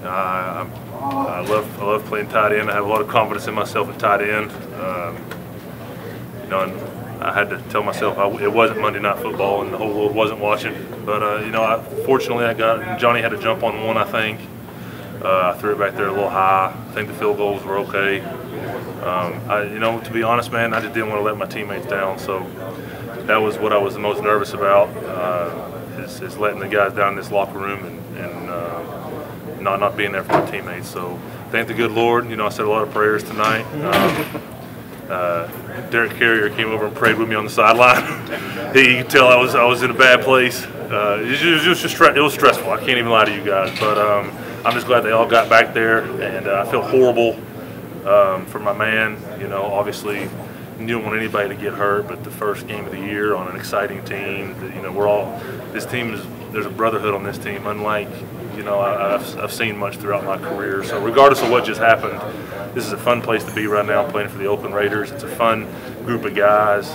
I love playing tight end. I have a lot of confidence in myself at tight end. You know, and I had to tell myself it wasn't Monday Night Football and the whole world wasn't watching. But you know, fortunately, Johnny had to jump on one. I think I threw it back there a little high. I think the field goals were okay. You know, to be honest, man, I just didn't want to let my teammates down. So that was what I was the most nervous about. Is letting the guys down in this locker room and not being there for my teammates. So thank the good Lord. You know, I said a lot of prayers tonight. Derek Carrier came over and prayed with me on the sideline. He could tell I was in a bad place. It was stressful. I can't even lie to you guys. But I'm just glad they all got back there, and I feel horrible for my man. You know, obviously, you don't want anybody to get hurt, but the first game of the year on an exciting team. You know, this team there's a brotherhood on this team, unlike, you know, I've seen much throughout my career. So regardless of what just happened, this is a fun place to be right now playing for the Oakland Raiders. It's a fun group of guys,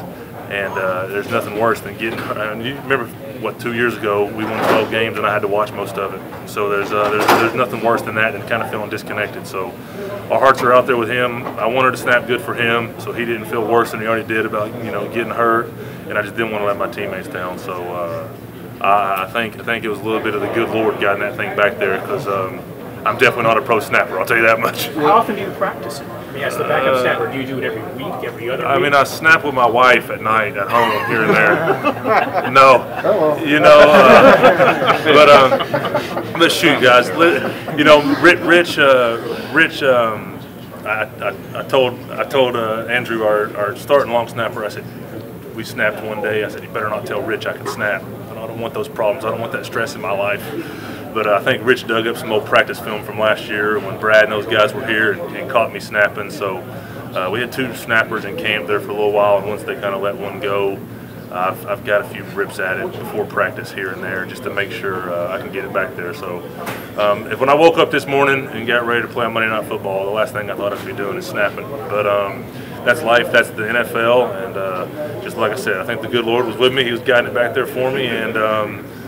and there's nothing worse than getting hurt. You remember, what, 2 years ago we won 12 games and I had to watch most of it. So there's nothing worse than that and kind of feeling disconnected. So our hearts are out there with him. I wanted to snap good for him so he didn't feel worse than he already did about, you know, getting hurt, and I just didn't want to let my teammates down. So I think it was a little bit of the good Lord guiding that thing back there, because I'm definitely not a pro snapper, I'll tell you that much. How often do you practice it? I mean, as the backup snapper, do you do it every week, every other week? I mean, I snap with my wife at night at home here and there. No, you know, but shoot, guys, you know, Rich. I told Andrew, our starting long snapper, I said, we snapped one day. I said, you better not tell Rich I can snap. I don't want those problems. I don't want that stress in my life. But I think Rich dug up some old practice film from last year when Brad and those guys were here and caught me snapping. So we had 2 snappers in camp there for a little while, and once they kind of let one go, I've got a few rips at it before practice here and there just to make sure I can get it back there. So when I woke up this morning and got ready to play on Monday Night Football, the last thing I thought I'd be doing is snapping. But that's life, that's the NFL, and just like I said, I think the good Lord was with me. He was guiding it back there for me, and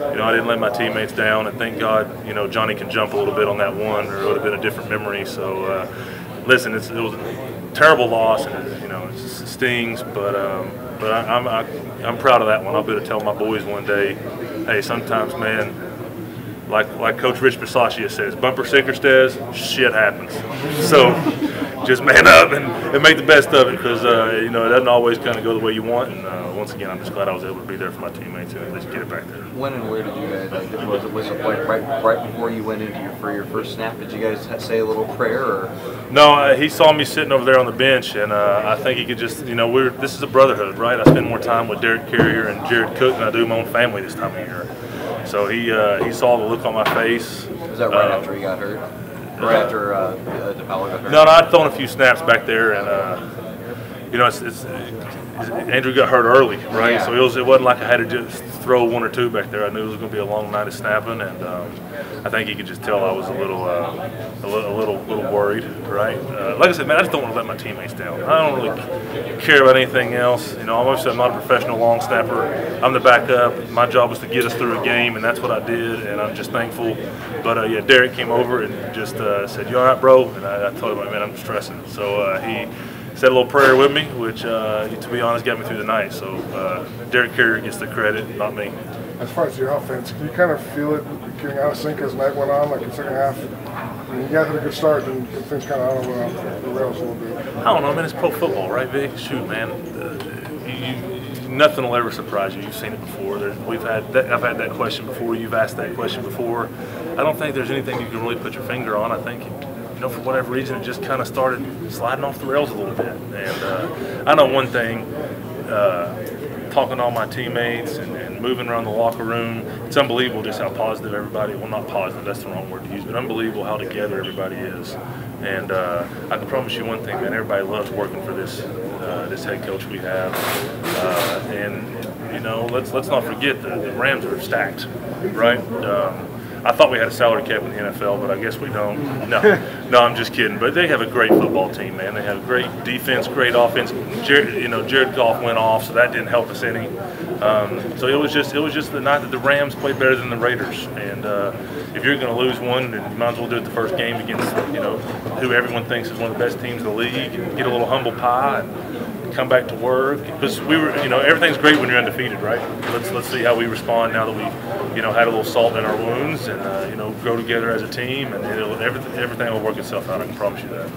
you know, I didn't let my teammates down, and thank God, you know, Johnny can jump a little bit on that one, or it would have been a different memory. So listen, it was a terrible loss, and you know, it stings, but I'm proud of that one. I'll be able to tell my boys one day, hey, sometimes, man, like Coach Rich Bisaccia says, bumper sticker says, shit happens. So just man up and make the best of it, because you know, it doesn't always kind of go the way you want. And once again, I'm just glad I was able to be there for my teammates and at least get it back there. When and where did you guys, was it like right before you went into for your first snap? Did you guys say a little prayer? Or? No, he saw me sitting over there on the bench, and I think he could just, you know, this is a brotherhood, right? I spend more time with Derek Carrier and Jared Cook than I do my own family this time of year. So he saw the look on my face. Was that right after he got hurt? Right after DePaulo got hurt? No, I'd thrown a few snaps back there, and you know, Andrew got hurt early, right? Yeah. So it wasn't like I had to just throw 1 or 2 back there. I knew it was going to be a long night of snapping, and I think he could just tell I was a little worried, right? Like I said, man, I just don't want to let my teammates down. I don't really care about anything else. You know, I'm not a professional long snapper. I'm the backup. My job was to get us through a game, and that's what I did, and I'm just thankful. But yeah, Derek came over and just said, "You all right, bro?" And I told him, "Man, I'm stressing." So he said a little prayer with me, which, to be honest, got me through the night. So Derek Carrier gets the credit, not me. As far as your offense, can you kind of feel it getting out of sync as the night went on, like the second half? I mean, you guys had a good start, and things kind of out of the rails a little bit. I don't know, man. It's pro football, right, Vic? Shoot, man. Nothing will ever surprise you. You've seen it before. I've had that question before. You've asked that question before. I don't think there's anything you can really put your finger on. I think, you know, for whatever reason, it just kind of started sliding off the rails a little bit. And I know one thing, talking to all my teammates and moving around the locker room, it's unbelievable just how positive everybody, well, not positive, that's the wrong word to use, but unbelievable how together everybody is. And I can promise you one thing, man, everybody loves working for this head coach we have. And, you know, let's not forget the Rams are stacked, right? I thought we had a salary cap in the NFL, but I guess we don't. No, I'm just kidding. But they have a great football team, man. They have great defense, great offense. Jared Goff went off, so that didn't help us any. So it was just the night that the Rams played better than the Raiders, and if you're going to lose one, then you might as well do it the first game against, you know, who everyone thinks is one of the best teams in the league, and get a little humble pie and come back to work. Because we were, you know, everything's great when you're undefeated, right? Let's see how we respond now that we've, you know, had a little salt in our wounds, and you know, grow together as a team, and everything will work itself out. I can promise you that.